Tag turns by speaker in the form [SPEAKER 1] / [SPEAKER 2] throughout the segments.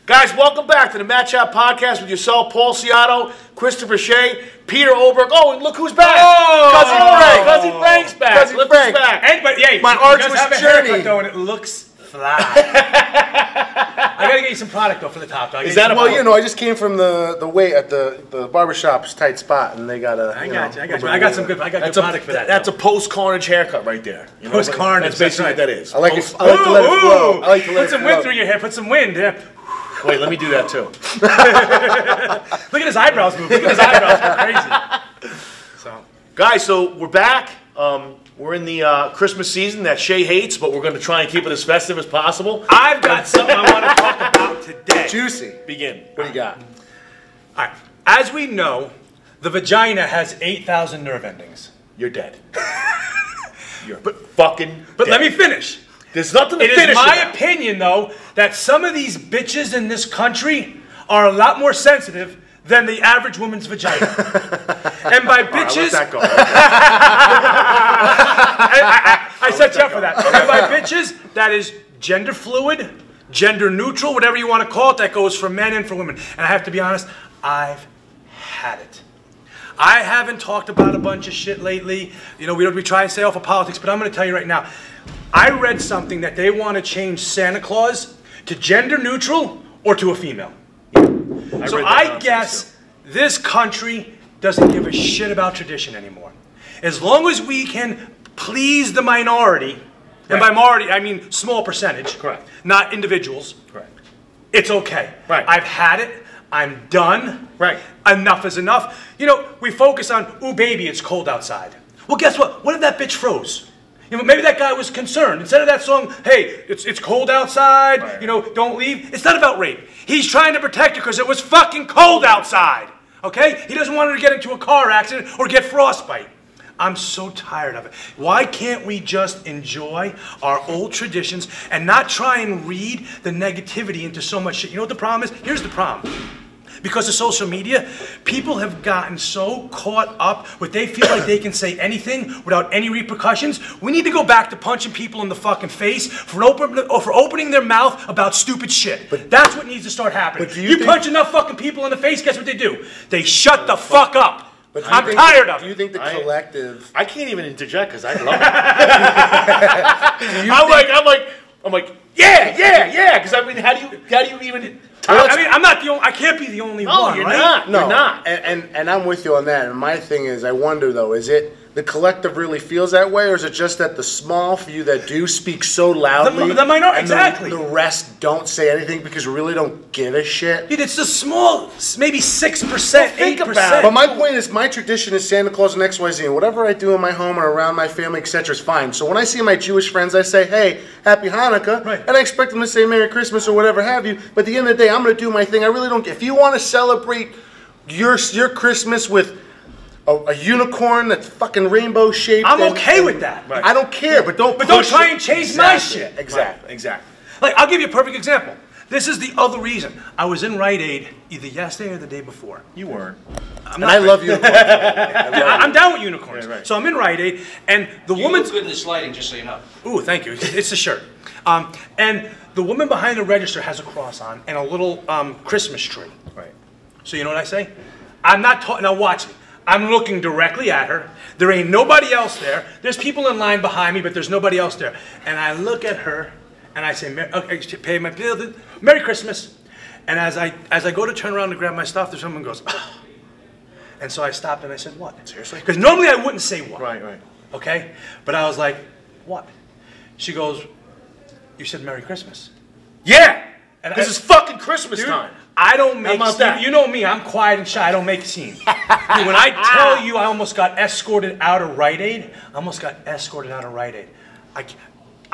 [SPEAKER 1] Guys, welcome back to the Matt Chat Podcast with yourself, Paul Ciotto, Christopher Shea, Peter Oberg. Oh, and look who's back. Cousin Frank. Cousin Frank's back.
[SPEAKER 2] Cousin Frank.
[SPEAKER 1] Back.
[SPEAKER 3] And, but, yeah,
[SPEAKER 2] my arduous journey.
[SPEAKER 3] Though, and it looks fly. I gotta get you some product though for the top.
[SPEAKER 1] Is that
[SPEAKER 2] well, you know, I just came from the wait at the barbershop's tight spot, and they got a.
[SPEAKER 3] I got you. I got some good. I got good product for that.
[SPEAKER 1] That's a post-carnage haircut right there. You know,
[SPEAKER 3] post-carnage.
[SPEAKER 1] That's basically what that is.
[SPEAKER 2] I like it. I like to let it flow. I like to let
[SPEAKER 3] Put some wind through your hair. Put some wind. Yeah.
[SPEAKER 1] Wait, let me do that too.
[SPEAKER 3] Look at his eyebrows move. Look at his eyebrows go crazy. So,
[SPEAKER 1] guys, so we're back. We're in the Christmas season that Shay hates, but we're going to try and keep it as festive as possible.
[SPEAKER 3] I've got something I want to talk about today.
[SPEAKER 2] Juicy.
[SPEAKER 1] Begin.
[SPEAKER 2] What do you got?
[SPEAKER 3] All right. As we know, the vagina has 8,000 nerve endings.
[SPEAKER 1] You're dead. You're fucking
[SPEAKER 3] But
[SPEAKER 1] dead.
[SPEAKER 3] let me finish.
[SPEAKER 1] There's nothing to
[SPEAKER 3] It
[SPEAKER 1] finish
[SPEAKER 3] is my
[SPEAKER 1] about.
[SPEAKER 3] opinion, though, that some of these bitches in this country are a lot more sensitive than the average woman's vagina. And by bitches,
[SPEAKER 1] I'll let that go.
[SPEAKER 3] I set you up for that. And by bitches, that is gender fluid, gender neutral, whatever you want to call it, that goes for men and for women. And I have to be honest, I've had it. I haven't talked about a bunch of shit lately. You know, we try and stay off of politics, but I'm going to tell you right now, I read something that they want to change Santa Claus to gender neutral or to a female. So I guess this country doesn't give a shit about tradition anymore. As long as we can please the minority, and by minority I mean small percentage,
[SPEAKER 1] Correct.
[SPEAKER 3] Not individuals,
[SPEAKER 1] Correct.
[SPEAKER 3] it's okay.
[SPEAKER 1] Right.
[SPEAKER 3] I've had it. I'm done.
[SPEAKER 1] Right.
[SPEAKER 3] Enough is enough. You know, we focus on, ooh, baby, it's cold outside. Well, guess what? What if that bitch froze? You know, maybe that guy was concerned. Instead of that song, hey, it's cold outside,
[SPEAKER 1] right.
[SPEAKER 3] You know, don't leave. It's not about rape. He's trying to protect her because it was fucking cold outside. Okay? He doesn't want her to get into a car accident or get frostbite. I'm so tired of it. Why can't we just enjoy our old traditions and not try and read the negativity into so much shit? You know what the problem is? Here's the problem. Because of social media, people have gotten so caught up with they feel like they can say anything without any repercussions. We need to go back to punching people in the fucking face for opening their mouth about stupid shit. But that's what needs to start happening.
[SPEAKER 2] But
[SPEAKER 3] you punch enough fucking people in the face, guess what they do? They shut the fuck up.
[SPEAKER 2] But
[SPEAKER 3] I'm tired of it.
[SPEAKER 2] Do you think the collective?
[SPEAKER 1] I can't even interject because I love it. I'm like, yeah. Because I mean, how do you even?
[SPEAKER 3] I mean, I'm not the only. I can't be the only one,
[SPEAKER 1] you're
[SPEAKER 3] right?
[SPEAKER 1] not.
[SPEAKER 2] No,
[SPEAKER 1] You're not.
[SPEAKER 2] And I'm with you on that. And my thing is, I wonder though, is it the collective really feels that way, or is it just that the small few that do speak so loudly,
[SPEAKER 3] the minority,
[SPEAKER 2] and
[SPEAKER 3] exactly,
[SPEAKER 2] the rest don't say anything because we really don't give a shit?
[SPEAKER 3] Dude, it's the small, maybe 6%, 8%.
[SPEAKER 2] But my point is, my tradition is Santa Claus and XYZ, and whatever I do in my home or around my family, etc., is fine. So when I see my Jewish friends, I say, hey, Happy Hanukkah,
[SPEAKER 3] right.
[SPEAKER 2] And I expect them to say Merry Christmas or whatever have you, but at the end of the day, I'm going to do my thing. I really don't. If you want to celebrate your Christmas with a unicorn that's fucking rainbow shaped,
[SPEAKER 3] I'm okay with that.
[SPEAKER 2] Right. I don't care, but don't
[SPEAKER 3] try and change my shit.
[SPEAKER 2] Exactly.
[SPEAKER 3] Like, I'll give you a perfect example. This is the other reason. I was in Rite Aid either yesterday or the day before.
[SPEAKER 1] You weren't.
[SPEAKER 2] I love unicorns.
[SPEAKER 3] I'm down with unicorns.
[SPEAKER 1] Yeah, right.
[SPEAKER 3] So I'm in Rite Aid, and the woman.
[SPEAKER 4] You look good in this lighting, just so you know.
[SPEAKER 3] Ooh, thank you. It's the shirt. And the woman behind the register has a cross on and a little Christmas tree.
[SPEAKER 1] Right.
[SPEAKER 3] So you know what I say? I'm not talking. Now watch me. I'm looking directly at her. There ain't nobody else there. There's people in line behind me, but there's nobody else there. And I look at her, and I say, okay, pay my bill. Merry Christmas. And as I go to turn around to grab my stuff, there's someone who goes, oh. And so I stopped and I said, what?
[SPEAKER 1] Seriously?
[SPEAKER 3] Because normally I wouldn't say what.
[SPEAKER 1] Right.
[SPEAKER 3] Okay? But I was like, what? She goes, you said Merry Christmas.
[SPEAKER 1] Yeah.
[SPEAKER 3] And
[SPEAKER 1] This is fucking Christmas
[SPEAKER 3] dude,
[SPEAKER 1] time.
[SPEAKER 3] I don't make
[SPEAKER 1] about that?
[SPEAKER 3] You know me, I'm quiet and shy. I don't make a scene. Dude, when I tell you I almost got escorted out of Rite Aid, I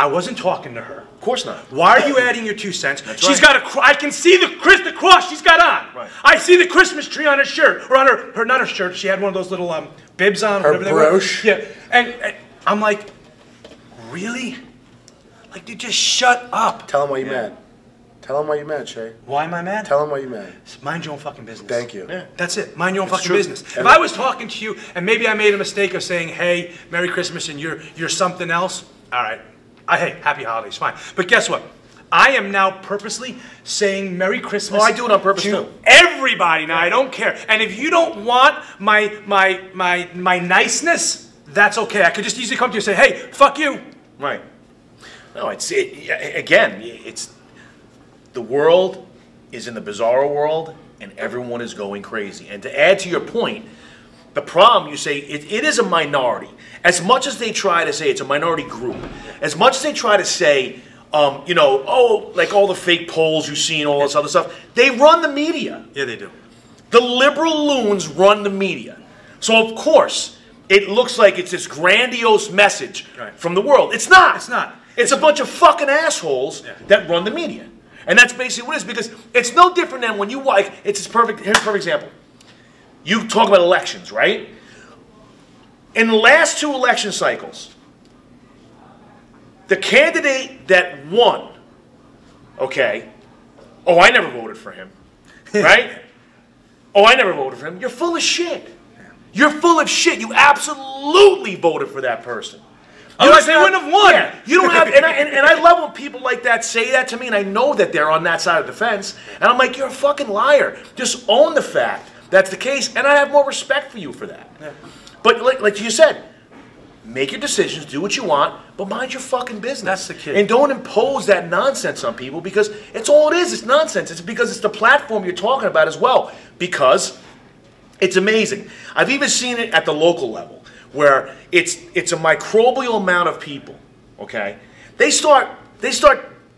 [SPEAKER 3] wasn't talking to her.
[SPEAKER 1] Of course not.
[SPEAKER 3] Why are you adding your 2 cents? She's
[SPEAKER 1] right.
[SPEAKER 3] got I can see the cross she's got on.
[SPEAKER 1] Right.
[SPEAKER 3] I see the Christmas tree on her shirt, or on her not her shirt. She had one of those little bibs on.
[SPEAKER 2] Her
[SPEAKER 3] whatever they were.
[SPEAKER 2] brooch.
[SPEAKER 3] Yeah, and I'm like, really? Like, dude, just shut up.
[SPEAKER 2] Tell them why you're mad. Tell them why you're mad, Shay.
[SPEAKER 3] Why am I mad?
[SPEAKER 2] Tell them why you're mad.
[SPEAKER 3] Mind your own fucking business.
[SPEAKER 2] Thank you.
[SPEAKER 1] Yeah.
[SPEAKER 3] That's it. Mind your own fucking
[SPEAKER 1] true.
[SPEAKER 3] business. If I was talking to you and maybe I made a mistake of saying, hey, Merry Christmas, and you're something else, all right. Hey, Happy Holidays, fine. But guess what? I am now purposely saying Merry Christmas.
[SPEAKER 1] Oh, I do it on purpose
[SPEAKER 3] to
[SPEAKER 1] too.
[SPEAKER 3] everybody now. I don't care. And if you don't want my niceness, that's okay. I could just easily come to you and say, hey, fuck you.
[SPEAKER 1] Right. No, again, it's the world is in the bizarro world, and everyone is going crazy. And to add to your point, the problem, you say, it is a minority. As much as they try to say it's a minority group, as much as they try to say, you know, oh, like all the fake polls you see and all this other stuff, they run the media.
[SPEAKER 3] Yeah, they do.
[SPEAKER 1] The liberal loons run the media. So, of course, it looks like it's this grandiose message from the world. It's not.
[SPEAKER 3] It's not.
[SPEAKER 1] It's a bunch of fucking assholes that run the media. And that's basically what it is, because it's no different than when you, like, it's this perfect, here's a perfect example. You talk about elections, right? In the last 2 election cycles, the candidate that won, okay, oh, I never voted for him, right? Oh, I never voted for him. You're full of shit. You're full of shit. You absolutely voted for that person.
[SPEAKER 3] Otherwise, they wouldn't have won.
[SPEAKER 1] Yeah, you don't have, and I love when people like that say that to me, and I know that they're on that side of the fence, and I'm like, you're a fucking liar. Just own the fact that's the case, and I have more respect for you for that. Yeah. But like you said, make your decisions, do what you want, but mind your fucking business.
[SPEAKER 3] That's the key.
[SPEAKER 1] And don't impose that nonsense on people, because it's all it is. It's nonsense. It's because it's the platform you're talking about as well. Because it's amazing. I've even seen it at the local level, where it's a microbial amount of people. Okay, they start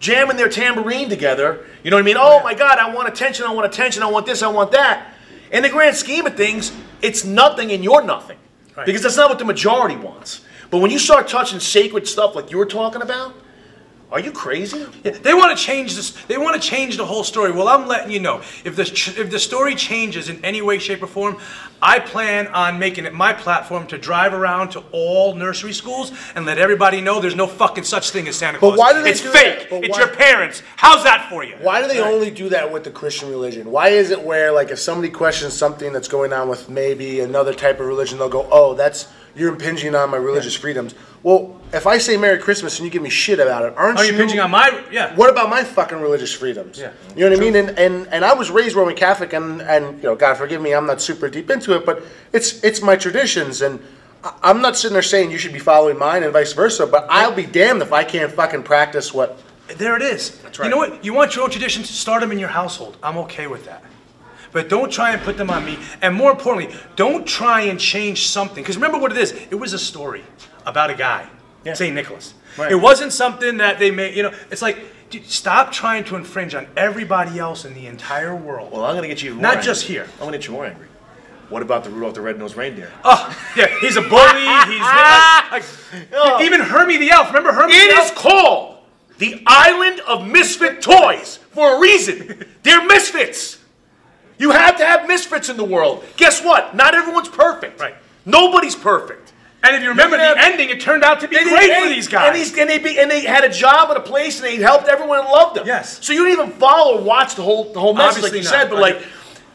[SPEAKER 1] jamming their tambourine together. You know what I mean? Oh my God, I want attention. I want attention. I want this. I want that. In the grand scheme of things, it's nothing and you're nothing. Right. Because that's not what the majority wants. But when you start touching sacred stuff like you were talking about, are you crazy?
[SPEAKER 3] Yeah, they want to change this. They want to change the whole story. Well, I'm letting you know, if the story changes in any way, shape, or form, I plan on making it my platform to drive around to all nursery schools and let everybody know there's no fucking such thing as Santa Claus.
[SPEAKER 2] But why do they
[SPEAKER 3] it's
[SPEAKER 2] do
[SPEAKER 3] fake.
[SPEAKER 2] That?
[SPEAKER 3] It's your parents. How's that for you?
[SPEAKER 2] Why do they only do that with the Christian religion? Why is it where, like, if somebody questions something that's going on with maybe another type of religion, they'll go, oh, you're impinging on my religious freedoms. Well, if I say Merry Christmas and you give me shit about it, aren't you
[SPEAKER 3] impinging on my, yeah.
[SPEAKER 2] What about my fucking religious freedoms?
[SPEAKER 3] Yeah.
[SPEAKER 2] You know what I mean? And I was raised Roman Catholic, and you know, God forgive me, I'm not super deep into it, but it's my traditions, and I'm not sitting there saying you should be following mine and vice versa, but I'll be damned if I can't fucking practice what...
[SPEAKER 3] There it is.
[SPEAKER 1] That's right.
[SPEAKER 3] You know what? You want your own traditions, start them in your household. I'm okay with that. But don't try and put them on me. And more importantly, don't try and change something. Because remember what it is. It was a story about a guy, St. Nicholas. Right. It wasn't something that they made, you know, it's like, dude, stop trying to infringe on everybody else in the entire world.
[SPEAKER 1] Well, I'm going to get you more
[SPEAKER 3] Not
[SPEAKER 1] angry.
[SPEAKER 3] Just here.
[SPEAKER 1] I'm going to get you more angry. What about the Rudolph the Red-Nosed Reindeer?
[SPEAKER 3] Oh, yeah, he's a bully. Even Hermie the Elf. Remember Hermie the Elf?
[SPEAKER 1] It is called the Island of Misfit Toys for a reason. They're misfits. You have to have misfits in the world. Guess what? Not everyone's perfect.
[SPEAKER 3] Right.
[SPEAKER 1] Nobody's perfect.
[SPEAKER 3] And if you remember the ending, it turned out to be great for these guys.
[SPEAKER 1] And they had a job at a place, and they helped everyone and loved them.
[SPEAKER 3] Yes.
[SPEAKER 1] So you didn't even follow or watch the whole message, like you said, but like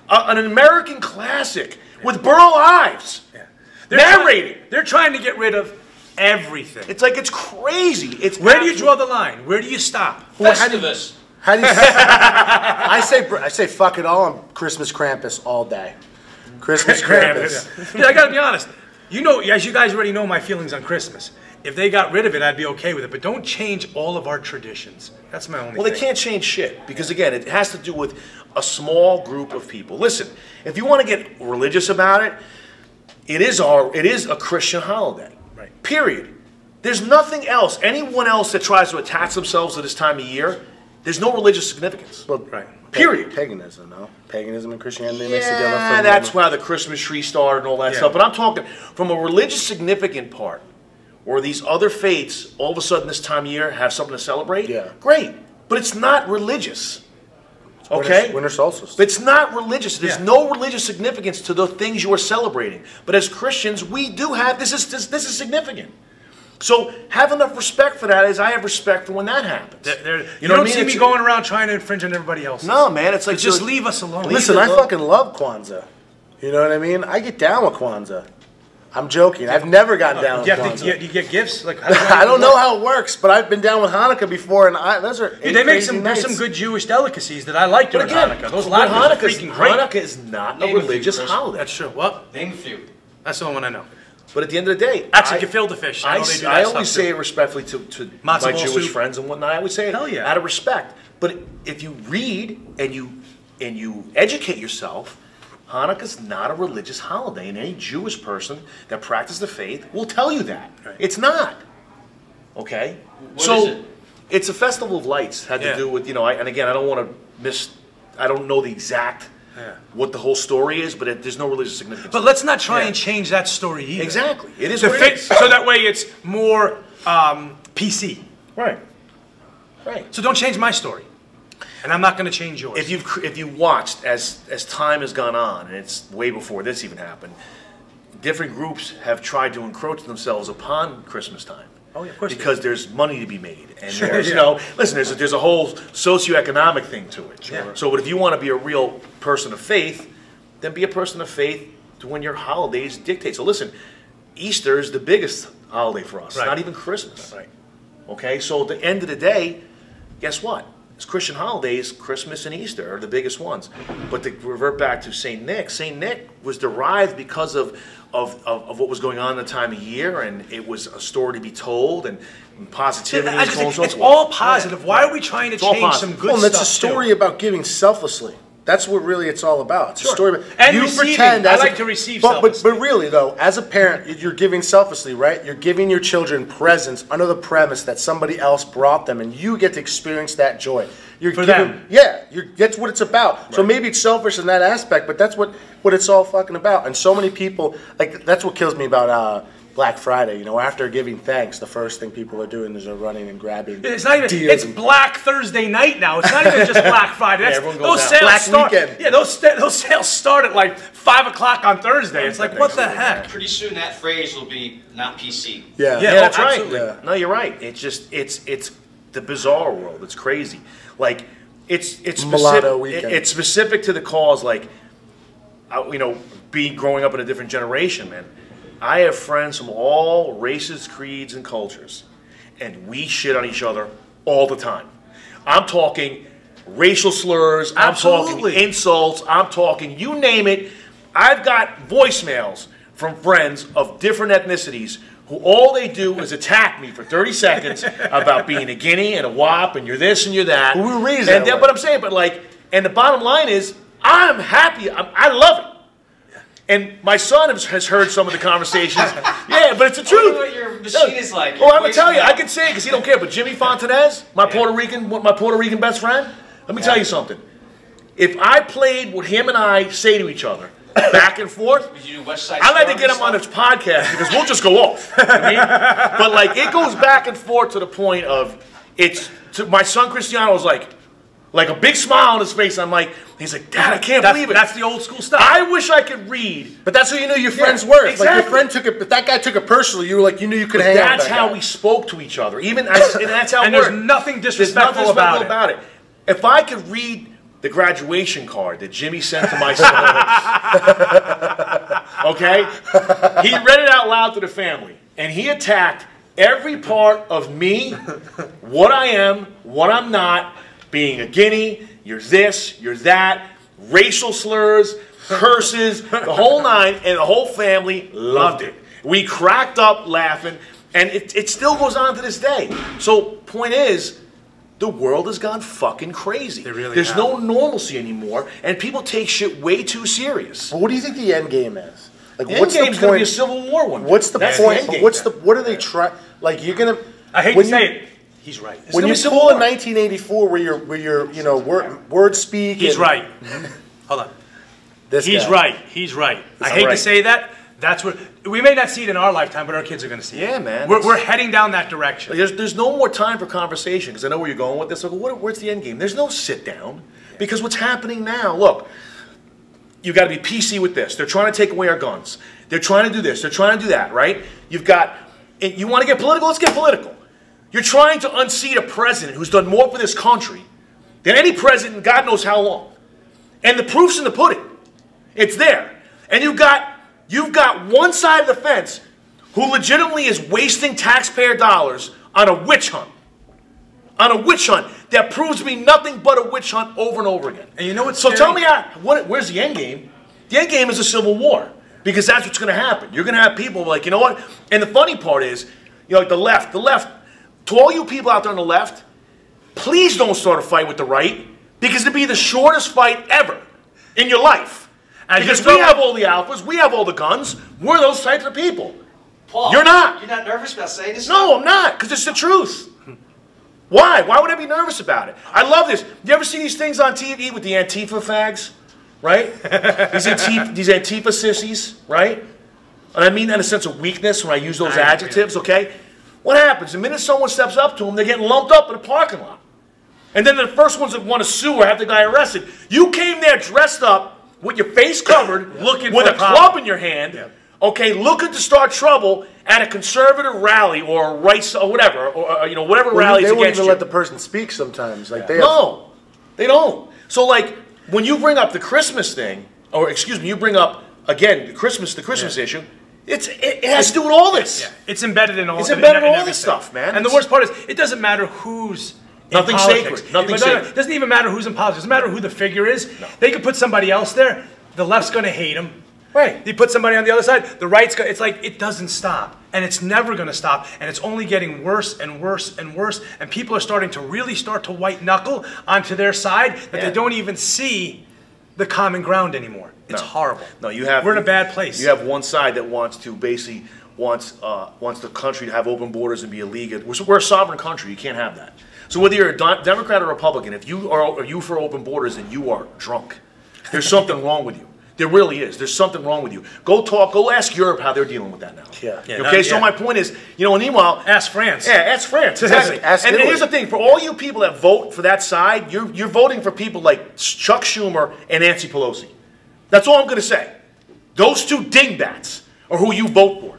[SPEAKER 1] an American classic with Burl Ives narrating.
[SPEAKER 3] They're trying to get rid of everything.
[SPEAKER 1] It's like, it's crazy.
[SPEAKER 3] Where do you draw the line? Where do you stop?
[SPEAKER 1] Festivus.
[SPEAKER 2] How do you say? I say fuck it all. I'm Christmas Krampus all day. Christmas Krampus.
[SPEAKER 3] Yeah, I gotta be honest. You know, as you guys already know my feelings on Christmas. If they got rid of it, I'd be okay with it. But don't change all of our traditions. That's my only thing.
[SPEAKER 1] Well, they can't change shit. Because, again, it has to do with a small group of people. Listen, if you want to get religious about it, it is a Christian holiday.
[SPEAKER 3] Right.
[SPEAKER 1] Period. There's nothing else. Anyone else that tries to attach themselves to this time of year, there's no religious significance.
[SPEAKER 2] Well,
[SPEAKER 3] right.
[SPEAKER 1] Period.
[SPEAKER 2] Paganism, no? Paganism and Christianity
[SPEAKER 1] Yeah,
[SPEAKER 2] mixed together.
[SPEAKER 1] that's why the Christmas tree started and all that stuff. But I'm talking from a religious significant part, where these other faiths, all of a sudden this time of year, have something to celebrate.
[SPEAKER 2] Yeah.
[SPEAKER 1] Great. But it's not religious. Okay?
[SPEAKER 2] Winter solstice.
[SPEAKER 1] It's not religious. There's no religious significance to the things you are celebrating. But as Christians, we do have, this is significant. So have enough respect for that as I have respect for when that happens.
[SPEAKER 3] You don't see me going around trying to infringe on everybody else.
[SPEAKER 1] No, man. It's like,
[SPEAKER 3] just leave us alone.
[SPEAKER 2] Listen, I fucking love Kwanzaa. You know what I mean? I get down with Kwanzaa. I'm joking. I've never gotten down with
[SPEAKER 3] You
[SPEAKER 2] Kwanzaa.
[SPEAKER 3] you get gifts? Like
[SPEAKER 2] I don't know how it works, but I've been down with Hanukkah before, and those are
[SPEAKER 3] Dude, they make
[SPEAKER 2] crazy
[SPEAKER 3] there's
[SPEAKER 2] nights.
[SPEAKER 3] some good Jewish delicacies that I like during
[SPEAKER 1] again,
[SPEAKER 3] Hanukkah. Those
[SPEAKER 1] but
[SPEAKER 3] latkes are
[SPEAKER 1] Hanukkah's-
[SPEAKER 3] freaking great.
[SPEAKER 1] Hanukkah is not a
[SPEAKER 4] Name a few,
[SPEAKER 1] religious
[SPEAKER 4] Chris.
[SPEAKER 1] holiday.
[SPEAKER 3] That's true. What?
[SPEAKER 4] Name a few.
[SPEAKER 3] That's the only one I know.
[SPEAKER 1] But at the end of the day,
[SPEAKER 3] Actually, gefilte fish. I know they do that
[SPEAKER 1] I
[SPEAKER 3] stuff
[SPEAKER 1] always
[SPEAKER 3] too.
[SPEAKER 1] say it respectfully to
[SPEAKER 3] Matzo
[SPEAKER 1] my
[SPEAKER 3] ball
[SPEAKER 1] Jewish
[SPEAKER 3] soup.
[SPEAKER 1] friends and whatnot. I would say it
[SPEAKER 3] Hell yeah.
[SPEAKER 1] out of respect. But if you read and you educate yourself, Hanukkah's not a religious holiday, and any Jewish person that practices the faith will tell you that.
[SPEAKER 3] Right.
[SPEAKER 1] It's not. Okay?
[SPEAKER 4] What
[SPEAKER 1] so
[SPEAKER 4] is it?
[SPEAKER 1] it's a festival of lights. Had
[SPEAKER 3] Yeah.
[SPEAKER 1] to do with, and again, I don't want to I don't know the exact what the whole story is, but there's no religious significance.
[SPEAKER 3] But let's not try
[SPEAKER 1] Yeah.
[SPEAKER 3] and change that story either.
[SPEAKER 1] Exactly. It is
[SPEAKER 3] To
[SPEAKER 1] what it
[SPEAKER 3] fit,
[SPEAKER 1] is.
[SPEAKER 3] so that way it's more PC.
[SPEAKER 1] Right. Right.
[SPEAKER 3] So don't change my story. And I'm not going to change yours.
[SPEAKER 1] If you watched as time has gone on, and it's way before this even happened, different groups have tried to encroach themselves upon Christmas time.
[SPEAKER 3] Oh, yeah, of course they
[SPEAKER 1] Because there's money to be made, and
[SPEAKER 3] Sure,
[SPEAKER 1] there's
[SPEAKER 3] yeah.
[SPEAKER 1] listen, there's a whole socioeconomic thing to it.
[SPEAKER 3] Sure.
[SPEAKER 1] So, but if you want to be a real person of faith, then be a person of faith to when your holidays dictate. So listen, Easter is the biggest holiday for us.
[SPEAKER 3] Right.
[SPEAKER 1] Not even Christmas.
[SPEAKER 3] Right.
[SPEAKER 1] Okay, so at the end of the day, guess what? It's Christian holidays, Christmas and Easter are the biggest ones. But to revert back to St. Nick was derived because of what was going on in the time of year, and it was a story to be told, and positivity.
[SPEAKER 3] I
[SPEAKER 1] and
[SPEAKER 3] just
[SPEAKER 1] so on
[SPEAKER 3] think
[SPEAKER 1] and so
[SPEAKER 3] it's
[SPEAKER 1] forth.
[SPEAKER 3] all positive. Why are we trying to
[SPEAKER 1] It's all
[SPEAKER 3] change some
[SPEAKER 1] positive.
[SPEAKER 3] good
[SPEAKER 2] Well, and
[SPEAKER 3] stuff?
[SPEAKER 2] that's a story
[SPEAKER 3] too?
[SPEAKER 2] about giving selflessly. That's what really it's all about. It's a
[SPEAKER 1] Sure.
[SPEAKER 2] story about
[SPEAKER 3] And
[SPEAKER 2] you
[SPEAKER 3] receiving.
[SPEAKER 2] pretend.
[SPEAKER 3] I
[SPEAKER 2] as
[SPEAKER 3] like
[SPEAKER 2] a,
[SPEAKER 3] to receive
[SPEAKER 2] but
[SPEAKER 3] selflessly.
[SPEAKER 2] really though, as a parent, you're giving selflessly, right? You're giving your children presents under the premise that somebody else brought them, and you get to experience that joy. You're
[SPEAKER 3] For
[SPEAKER 2] giving,
[SPEAKER 3] them.
[SPEAKER 2] yeah. That's what it's about. So maybe it's selfish in that aspect, but that's what it's all fucking about. And so many people that's what kills me about Black Friday. After giving thanks, the first thing people are doing is they're running and grabbing.
[SPEAKER 3] It's not even.
[SPEAKER 2] deals
[SPEAKER 3] It's
[SPEAKER 2] and-
[SPEAKER 3] Black Thursday night now. It's not even just Black Friday. That's,
[SPEAKER 1] everyone goes
[SPEAKER 3] those
[SPEAKER 1] out.
[SPEAKER 3] sales
[SPEAKER 2] Black
[SPEAKER 3] start.
[SPEAKER 2] weekend.
[SPEAKER 3] Yeah, those sales start at like 5 o'clock on Thursday. It's like, what the heck?
[SPEAKER 4] Pretty soon that phrase will be not PC.
[SPEAKER 2] Yeah.
[SPEAKER 3] Yeah.
[SPEAKER 1] Yeah, that's right.
[SPEAKER 3] absolutely.
[SPEAKER 2] Yeah.
[SPEAKER 1] No, you're right. It's just it's the bizarre world. It's crazy. Like it's
[SPEAKER 2] Mulatto
[SPEAKER 1] specific.
[SPEAKER 2] weekend.
[SPEAKER 1] It's specific to the cause. Like being growing up in a different generation, man. I have friends from all races, creeds, and cultures, and we shit on each other all the time. I'm talking racial slurs. I'm
[SPEAKER 3] Absolutely.
[SPEAKER 1] talking insults. I'm talking you name it. I've got voicemails from friends of different ethnicities who all they do is attack me for 30 seconds about being a Guinea and a WAP and you're this and you're that.
[SPEAKER 2] We were raised
[SPEAKER 1] and
[SPEAKER 2] that way.
[SPEAKER 1] But I'm saying, and the bottom line is, I'm happy. I love it. And my son has heard some of the conversations. Yeah, but it's the
[SPEAKER 4] I
[SPEAKER 1] truth.
[SPEAKER 4] wonder what your machine is like.
[SPEAKER 1] Well,
[SPEAKER 4] Your
[SPEAKER 1] I'm gonna tell you,
[SPEAKER 4] voicemail.
[SPEAKER 1] I can say it because he don't care. But Jimmy Fontanez, my Puerto Rican best friend, let me tell you something. If I played what him and I say to each other, back and forth,
[SPEAKER 4] Did you do West Side
[SPEAKER 1] I like to
[SPEAKER 4] Story
[SPEAKER 1] get him on
[SPEAKER 4] stuff?
[SPEAKER 1] this podcast because we'll just go off. You know what I mean? But like it goes back and forth to the point of my son Cristiano was like a big smile on his face. I'm like, he's like, Dad, I can't believe it.
[SPEAKER 3] That's the old school stuff.
[SPEAKER 1] I wish I could read.
[SPEAKER 2] But that's what you knew your
[SPEAKER 1] Yeah,
[SPEAKER 2] friends were. Like
[SPEAKER 1] exactly.
[SPEAKER 2] your friend took it, but that guy took it personally. You were like, you knew you could
[SPEAKER 1] But
[SPEAKER 2] hang out with
[SPEAKER 1] that's
[SPEAKER 2] that
[SPEAKER 1] how
[SPEAKER 2] guy.
[SPEAKER 1] we spoke to each other. And that's how
[SPEAKER 3] And
[SPEAKER 1] it
[SPEAKER 3] there's
[SPEAKER 1] worked.
[SPEAKER 3] nothing
[SPEAKER 1] There's
[SPEAKER 3] disrespectful
[SPEAKER 1] nothing
[SPEAKER 3] about it.
[SPEAKER 1] about it. If I could read the graduation card that Jimmy sent to my son, okay? He read it out loud to the family, and he attacked every part of me, what I am, what I'm not, being a Guinea, you're this, you're that, racial slurs, curses, the whole nine, and the whole family loved it. We cracked up laughing, and it still goes on to this day. So, point is, the world has gone fucking crazy. There's
[SPEAKER 3] have.
[SPEAKER 1] no normalcy anymore, and people take shit way too serious.
[SPEAKER 2] But what do you think the end game is? Like,
[SPEAKER 1] The end game's going to be a Civil War one.
[SPEAKER 2] What's the
[SPEAKER 1] That's
[SPEAKER 2] point?
[SPEAKER 1] end game.
[SPEAKER 2] What are they trying? Like, you're gonna.
[SPEAKER 3] I hate
[SPEAKER 2] when
[SPEAKER 3] to
[SPEAKER 2] you-
[SPEAKER 3] say it. He's right.
[SPEAKER 1] It's
[SPEAKER 2] When
[SPEAKER 1] gonna
[SPEAKER 2] you
[SPEAKER 1] be Civil
[SPEAKER 2] pull a
[SPEAKER 1] War.
[SPEAKER 2] 1984 where you're word speak.
[SPEAKER 3] He's
[SPEAKER 2] and
[SPEAKER 3] right. Hold on.
[SPEAKER 2] This
[SPEAKER 3] He's
[SPEAKER 2] guy.
[SPEAKER 3] right. He's right. I hate to
[SPEAKER 1] right.
[SPEAKER 3] say that. That's what we may not see it in our lifetime, but our kids are going to see it.
[SPEAKER 1] Yeah, man.
[SPEAKER 3] We're heading down that direction.
[SPEAKER 1] There's no more time for conversation because I know where you're going with this. Like, where's the end game? There's no sit down because what's happening now, look, you got to be PC with this. They're trying to take away our guns. They're trying to do this. They're trying to do that, right? You've got, you want to get political? Let's get political. You're trying to unseat a president who's done more for this country than any president in God knows how long. And the proof's in the pudding. It's there. And you've got you've got one side of the fence who legitimately is wasting taxpayer dollars on a witch hunt. On a witch hunt that proves to be nothing but a witch hunt over and over again.
[SPEAKER 3] And you know what's
[SPEAKER 1] so
[SPEAKER 3] scary?
[SPEAKER 1] tell me, where's the end game? The end game is a civil war, because that's what's going to happen. You're going to have people like, you know what? And the funny part is, like the left, to all you people out there on the left, please don't start a fight with the right, because it'd be the shortest fight ever in your life. Because we have all the alphas, we have all the guns, we're those types of people.
[SPEAKER 4] Paul,
[SPEAKER 1] you're not.
[SPEAKER 4] You're not nervous about saying this?
[SPEAKER 1] No, I'm not, because it's the truth. Why? Why would I be nervous about it? I love this. You ever see these things on TV with the Antifa fags? Right? these Antifa sissies, right? And I mean that in a sense of weakness when I use those adjectives, okay? What happens? The minute someone steps up to them, they're getting lumped up in a parking lot. And then the first ones that want to sue or have the guy arrested. You came there dressed up with your face covered,
[SPEAKER 3] looking
[SPEAKER 1] with
[SPEAKER 3] for
[SPEAKER 1] a club in your hand, okay, looking to start trouble at a conservative rally or a rights or whatever, or you know, whatever rallies
[SPEAKER 2] They won't
[SPEAKER 1] against
[SPEAKER 2] even
[SPEAKER 1] you.
[SPEAKER 2] let the person speak sometimes. Like they
[SPEAKER 1] No, they don't. So like when you bring up the Christmas thing, or excuse me, you bring up again the Christmas issue. It has to do with all this.
[SPEAKER 3] Yeah. It's embedded in all.
[SPEAKER 1] It's embedded in all
[SPEAKER 3] everything.
[SPEAKER 1] this stuff, man.
[SPEAKER 3] And the worst part is, it doesn't matter who's
[SPEAKER 1] Nothing
[SPEAKER 3] in politics.
[SPEAKER 1] sacred. Nothing
[SPEAKER 3] It
[SPEAKER 1] sacred.
[SPEAKER 3] doesn't even matter who's in politics. It doesn't matter who the figure is. No. They could put somebody else there. The left's going to hate him.
[SPEAKER 1] Right.
[SPEAKER 3] You put somebody on the other side. The right's it's like it doesn't stop, and it's never going to stop, and it's only getting worse and worse and worse. And people are starting to really start to white knuckle onto their side that they don't even see the common ground anymore. It's horrible.
[SPEAKER 1] No,
[SPEAKER 3] we're in a bad place.
[SPEAKER 1] You have one side that wants to basically wants the country to have open borders and be a league. We're a sovereign country. You can't have that. So whether you're a Democrat or Republican, if you are for open borders, then you are drunk. There's something wrong with you. There really is. There's something wrong with you. Go ask Europe how they're dealing with that now. Okay, so my point is, you know, and meanwhile,
[SPEAKER 3] ask France.
[SPEAKER 1] Yeah, ask France. Exactly.
[SPEAKER 2] Ask
[SPEAKER 1] and
[SPEAKER 2] Italy.
[SPEAKER 1] here's the thing: for all you people that vote for that side, you're voting for people like Chuck Schumer and Nancy Pelosi. That's all I'm going to say. Those two dingbats are who you vote for.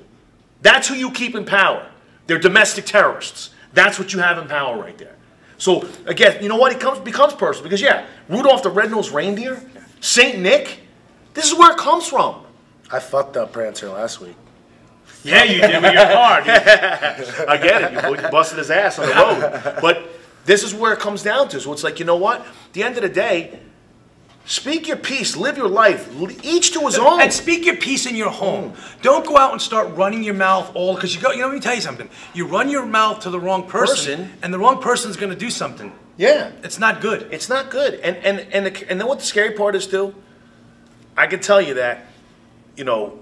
[SPEAKER 1] That's who you keep in power. They're domestic terrorists. That's what you have in power right there. So again, you know what? It becomes personal because Rudolph the Red-Nosed Reindeer, Saint Nick. This is where it comes from.
[SPEAKER 2] I fucked up Prancer last week.
[SPEAKER 3] Yeah, you did with your car, dude.
[SPEAKER 1] I get it. You busted his ass on the road. But this is where it comes down to. So it's like, you know what? At the end of the day, speak your piece. Live your life. Each to his own.
[SPEAKER 3] And speak your piece in your home. Don't go out and start running your mouth because you know, let me tell you something. You run your mouth to the wrong person. And the wrong person's going to do something.
[SPEAKER 1] Yeah.
[SPEAKER 3] It's not good.
[SPEAKER 1] It's not good. And then what the scary part is, too? I can tell you that, you know,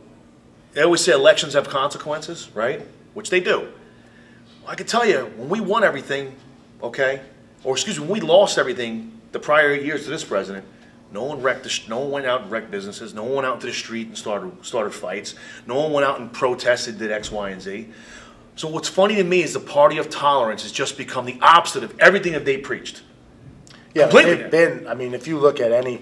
[SPEAKER 1] they always say elections have consequences, right? Which they do. Well, I can tell you, when we won everything, okay, or excuse me, when we lost everything the prior years to this president, no one went out and wrecked businesses. No one went out into the street and started fights. No one went out and protested, did X, Y, and Z. So what's funny to me is the party of tolerance has just become the opposite of everything that they preached.
[SPEAKER 2] Yeah,
[SPEAKER 1] completely.
[SPEAKER 2] they've been. I mean, if you look at any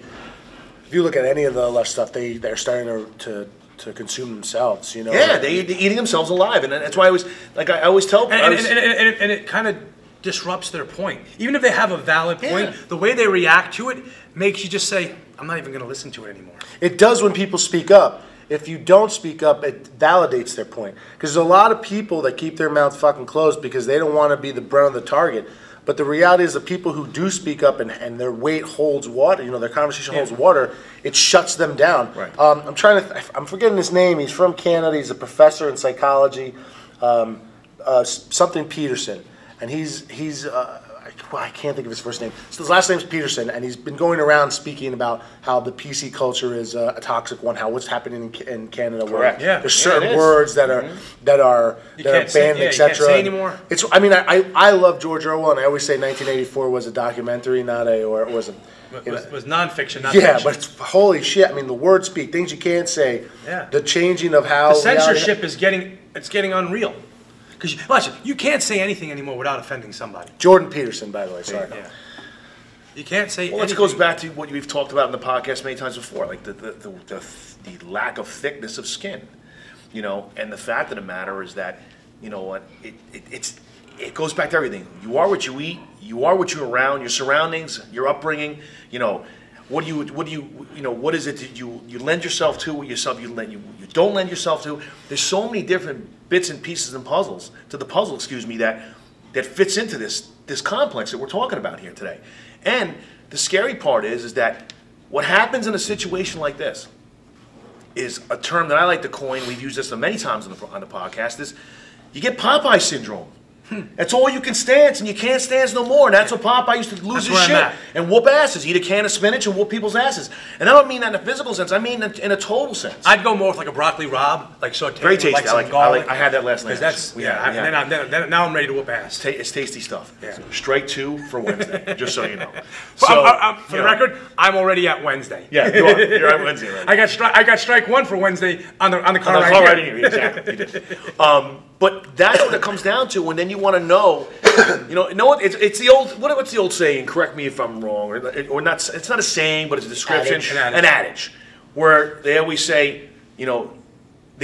[SPEAKER 2] of the left stuff, they're starting to consume themselves. You know.
[SPEAKER 1] Yeah, they're eating themselves alive, and that's why I always tell.
[SPEAKER 3] And it kind of disrupts their point. Even if they have a valid point, the way they react to it makes you just say, I'm not even going to listen to it anymore.
[SPEAKER 2] It does when people speak up. If you don't speak up, it validates their point. Because there's a lot of people that keep their mouth fucking closed because they don't want to be the brunt of the target. But the reality is the people who do speak up and their weight holds water, you know, their conversation holds water, it shuts them down.
[SPEAKER 1] Right.
[SPEAKER 2] I'm forgetting his name. He's from Canada. He's a professor in psychology, something Peterson. And I can't think of his first name. So his last name's Peterson, and he's been going around speaking about how the PC culture is a toxic one, how what's happening in Canada.
[SPEAKER 1] Correct.
[SPEAKER 2] Where there's certain words that are banned, etc.
[SPEAKER 3] You can't say anymore.
[SPEAKER 2] I love George Orwell, and I always say 1984 was a documentary, not a or it was a.
[SPEAKER 3] It was nonfiction, not
[SPEAKER 2] yeah,
[SPEAKER 3] fiction.
[SPEAKER 2] but it's holy shit. I mean, the words speak things you can't say.
[SPEAKER 3] Yeah.
[SPEAKER 2] The changing of how
[SPEAKER 3] the censorship is getting unreal. Because watch it, you can't say anything anymore without offending somebody.
[SPEAKER 2] Jordan Peterson, by the way. Sorry.
[SPEAKER 3] Yeah. You can't say.
[SPEAKER 1] Well,
[SPEAKER 3] anything.
[SPEAKER 1] it goes back to what we've talked about in the podcast many times before, like the lack of thickness of skin, you know. And the fact of the matter is that, you know what, it goes back to everything. You are what you eat. You are what you're around. Your surroundings, your upbringing. You know, What what is it that you lend yourself to? What yourself you don't lend yourself to? There's so many different bits and pieces and puzzles to the puzzle, excuse me, that fits into this complex that we're talking about here today. And the scary part is that what happens in a situation like this is a term that I like to coin. We've used this many times on the podcast. Is you get Popeye syndrome. That's all you can stand, and you can't stand no more. And that's what Popeye used to lose his shit and whoop asses, eat a can of spinach and whoop people's asses. And I don't mean that in a physical sense. I mean in a total sense.
[SPEAKER 3] I'd go more with like a broccoli rabe, like sauteed.
[SPEAKER 1] Very tasty.
[SPEAKER 3] Like some garlic.
[SPEAKER 1] I had that last night.
[SPEAKER 3] That's now I'm ready to whoop ass.
[SPEAKER 1] It's tasty stuff.
[SPEAKER 3] Yeah.
[SPEAKER 1] Strike 2 for Wednesday, just so you know.
[SPEAKER 3] For the record, I'm already at Wednesday.
[SPEAKER 1] Yeah, you are. You're at Wednesday, right?
[SPEAKER 3] I got strike 1 for Wednesday on the car
[SPEAKER 1] right here. Exactly. You did. But that's what it comes down to, and then you want to know, what? It's the old. What's the old saying? Correct me if I'm wrong, or not. It's not a saying, but it's a description, an adage, where they always say, they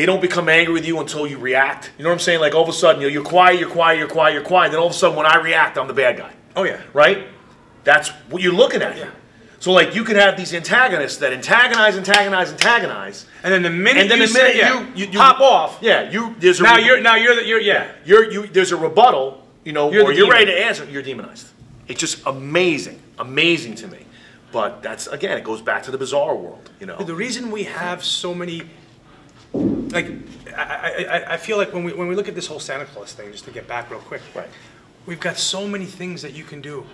[SPEAKER 1] don't become angry with you until you react. You know what I'm saying? Like all of a sudden, you're quiet, you're quiet, you're quiet, you're quiet. Then all of a sudden, when I react, I'm the bad guy.
[SPEAKER 3] Oh yeah.
[SPEAKER 1] Right? That's what you're looking at here. So like you can have these antagonists that antagonize,
[SPEAKER 3] and then the minute you pop off,
[SPEAKER 1] there's a there's a rebuttal, you're ready to answer, you're demonized. It's just amazing to me. But that's again, it goes back to the bizarre world,
[SPEAKER 3] The reason we have so many, like, I feel like when we look at this whole Santa Claus thing, just to get back real quick,
[SPEAKER 1] right?
[SPEAKER 3] We've got so many things that you can do,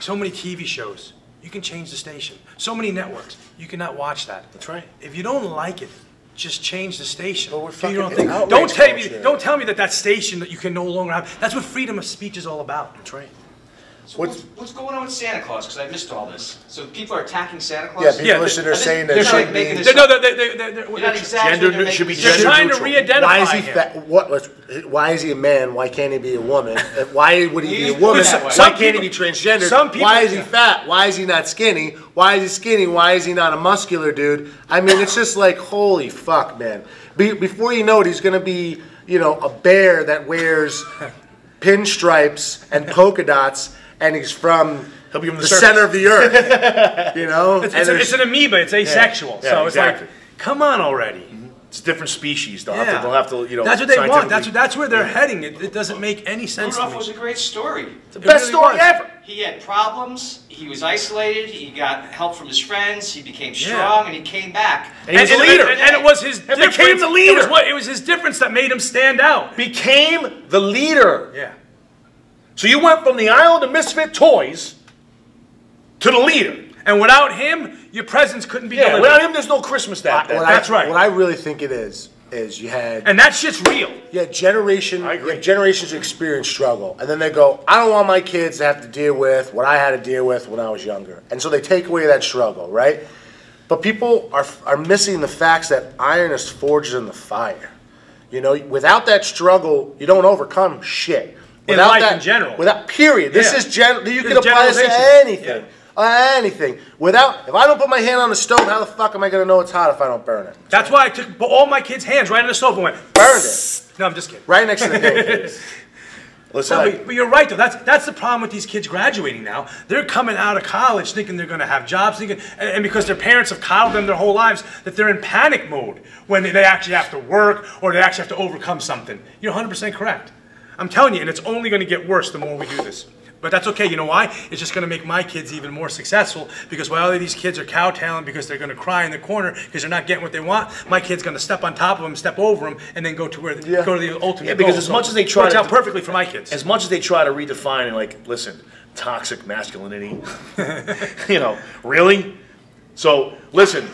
[SPEAKER 3] so many TV shows. You can change the station. So many networks. You cannot watch that.
[SPEAKER 1] That's right.
[SPEAKER 3] If you don't like it, just change the station.
[SPEAKER 2] But we're fucking
[SPEAKER 3] don't tell me that station that you can no longer have. That's what freedom of speech is all about.
[SPEAKER 1] That's right.
[SPEAKER 4] So what's going on with Santa Claus? Because I missed all this. So people are attacking Santa Claus?
[SPEAKER 2] Yeah, people are saying that
[SPEAKER 4] they're
[SPEAKER 2] should
[SPEAKER 4] like making
[SPEAKER 2] be.
[SPEAKER 4] this
[SPEAKER 1] Gender should be
[SPEAKER 3] They're trying to re-identify
[SPEAKER 2] Why is he
[SPEAKER 3] him.
[SPEAKER 2] why is he a man? Why can't he be a woman? Why would he be a woman? Why can't he be transgendered? Why is he fat? Why is he not skinny? Why is he skinny? Why is he not a muscular dude? I mean, it's just like, holy fuck, man. Before you know it, he's going to be, a bear that wears pinstripes and polka dots, and he's from the center of the earth.
[SPEAKER 3] It's an amoeba. It's asexual.
[SPEAKER 1] Yeah,
[SPEAKER 3] so
[SPEAKER 1] exactly.
[SPEAKER 3] It's like, come on already.
[SPEAKER 1] It's a different species. They'll
[SPEAKER 3] Yeah.
[SPEAKER 1] have to,
[SPEAKER 3] That's what they want. That's where they're heading. It doesn't make any sense to
[SPEAKER 4] Rudolph
[SPEAKER 3] me.
[SPEAKER 4] was a great story.
[SPEAKER 1] the best story ever.
[SPEAKER 4] He had problems. He was isolated. He got help from his friends. He became strong, and he came back.
[SPEAKER 1] And he was a leader.
[SPEAKER 3] And it was his difference.
[SPEAKER 1] became the leader.
[SPEAKER 3] It was his difference that made him stand out.
[SPEAKER 1] Became the leader.
[SPEAKER 3] Yeah.
[SPEAKER 1] So you went from the Island of Misfit Toys to the leader.
[SPEAKER 3] And without him, your presents couldn't be delivered.
[SPEAKER 1] Without him, there's no Christmas that day.
[SPEAKER 3] That's right.
[SPEAKER 2] What I really think it is you had...
[SPEAKER 3] And that shit's real.
[SPEAKER 2] Generations experience struggle. And then they go, I don't want my kids to have to deal with what I had to deal with when I was younger. And so they take away that struggle, right? But people are missing the facts that iron is forged in the fire. Without that struggle, you don't overcome shit.
[SPEAKER 3] Without life in general.
[SPEAKER 2] Period. This is you can apply this to anything. Anything. If I don't put my hand on the stove, how the fuck am I going to know it's hot if I don't burn it?
[SPEAKER 3] That's why I took all my kids' hands right on the stove and went,
[SPEAKER 2] burned it.
[SPEAKER 3] No, I'm just kidding.
[SPEAKER 2] Right next to the pancakes.
[SPEAKER 1] Listen,
[SPEAKER 3] but you're right, though. That's the problem with these kids graduating now. They're coming out of college thinking they're going to have jobs, and because their parents have coddled them their whole lives, that they're in panic mode when they actually have to work or they actually have to overcome something. You're 100% correct. I'm telling you, and it's only going to get worse the more we do this. But that's okay. You know why? It's just going to make my kids even more successful because while these kids are kowtowing because they're going to cry in the corner because they're not getting what they want, my kid's going to step on top of them, step over them, and then go to the ultimate goal.
[SPEAKER 1] Because as much as they try
[SPEAKER 3] to... Works out perfectly for my kids.
[SPEAKER 1] As much as they try to redefine and listen, toxic masculinity, really? So, listen,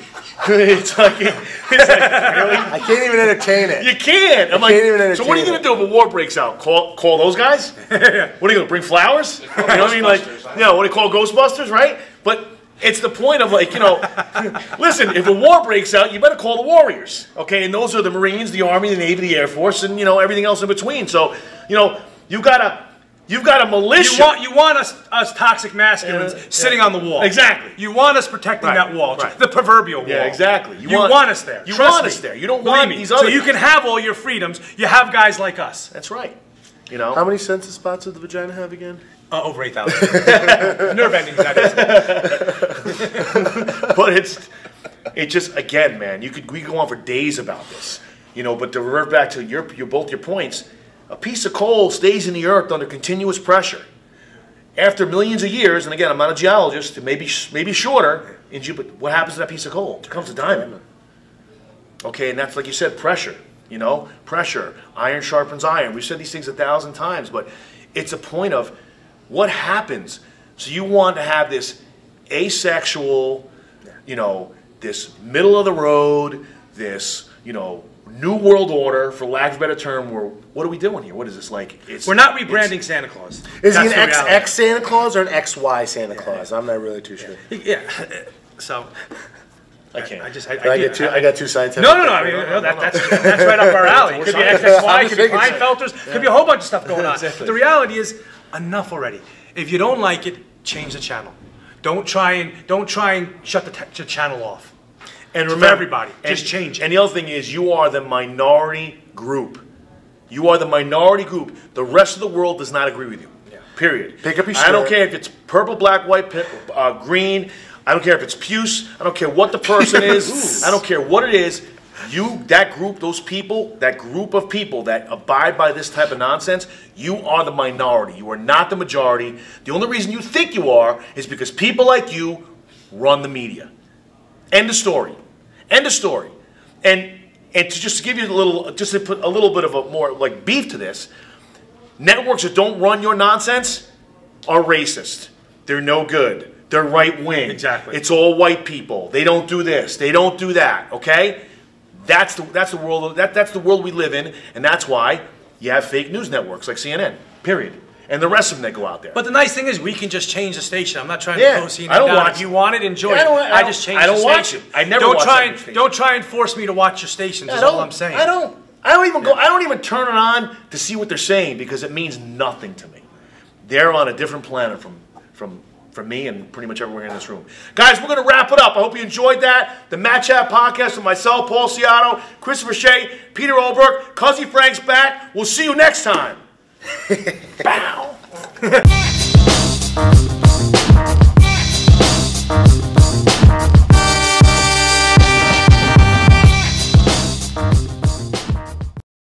[SPEAKER 1] it's like really?
[SPEAKER 2] I can't even entertain it.
[SPEAKER 1] You can't. I'm so what are you going to do if a war breaks out? Call those guys? What are you going to bring flowers? You know what I mean? What do you call Ghostbusters, right? But it's the point of listen, if a war breaks out, you better call the warriors, okay? And those are the Marines, the Army, the Navy, the Air Force, and everything else in between. So, You've got a militia.
[SPEAKER 3] You want us toxic masculines sitting on the wall.
[SPEAKER 1] Exactly.
[SPEAKER 3] You want us protecting that wall, the proverbial wall.
[SPEAKER 1] Yeah, exactly.
[SPEAKER 3] You want us there.
[SPEAKER 1] You want us there. You don't want these other.
[SPEAKER 3] So you can have all your freedoms. You have guys like us.
[SPEAKER 1] That's right.
[SPEAKER 2] How many census spots does the vagina have again?
[SPEAKER 3] Over 8,000. Nerve endings, that is.
[SPEAKER 1] But it just, again, man, we could go on for days about this, you know. But to revert back to both your points, a piece of coal stays in the earth under continuous pressure. After millions of years, and again, I'm not a geologist, maybe shorter, but what happens to that piece of coal? It becomes a diamond. Okay, and that's, like you said, pressure. You know, pressure. Iron sharpens iron. We've said these things 1,000 times, but it's a point of what happens. So you want to have this asexual, you know, this middle of the road, this, you know, new world order, for lack of a better term. Where what are we doing here? What is this like?
[SPEAKER 3] We're not rebranding Santa Claus.
[SPEAKER 2] Is he an XX Santa Claus or an XY Santa Claus? I'm not really too sure.
[SPEAKER 3] Yeah. So.
[SPEAKER 1] I can't.
[SPEAKER 2] I got two scientific.
[SPEAKER 3] No. I mean, that's right up our alley. It could be XXY, it could be Kleinfelters, could be a whole bunch of stuff going on.
[SPEAKER 1] Exactly.
[SPEAKER 3] But the reality is, enough already. If you don't like it, change the channel. Don't try and shut the channel off.
[SPEAKER 1] And
[SPEAKER 3] remember, everybody, just change it.
[SPEAKER 1] And the other thing is, you are the minority group. You are the minority group. The rest of the world does not agree with you. Yeah. Period.
[SPEAKER 2] Pick up your
[SPEAKER 1] I don't care if it's purple, black, white, green. I don't care if it's puce. I don't care what the person is. I don't care what it is. That group, those people, that group of people that abide by this type of nonsense, you are the minority. You are not the majority. The only reason you think you are is because people like you run the media. End of story. End of story. And to just give you a little, just to put a little bit of a more like beef to this, networks that don't run your nonsense are racist. They're no good. They're right wing.
[SPEAKER 3] Exactly.
[SPEAKER 1] It's all white people. They don't do this. They don't do that. Okay? That's the world. That's the world we live in, and that's why you have fake news networks like CNN. Period. And the rest of them that go out there.
[SPEAKER 3] But the nice thing is, we can just change the station. I'm not trying
[SPEAKER 1] Yeah,
[SPEAKER 3] to close CNN
[SPEAKER 1] I don't
[SPEAKER 3] down.
[SPEAKER 1] watch
[SPEAKER 3] If you want it, enjoy it.
[SPEAKER 1] I
[SPEAKER 3] just change
[SPEAKER 1] I don't
[SPEAKER 3] the
[SPEAKER 1] watch
[SPEAKER 3] station.
[SPEAKER 1] it. I never watch that station.
[SPEAKER 3] Don't try and force me to watch your stations. Is all I'm saying.
[SPEAKER 1] I don't even go. I don't even turn it on to see what they're saying because it means nothing to me. They're on a different planet from me and pretty much everyone in this room. Guys, we're going to wrap it up. I hope you enjoyed that. The Matt Chat podcast with myself, Paul Ciotto, Christopher Shea, Peter Olberg, Cuzzy Frank's back. We'll see you next time. Bow.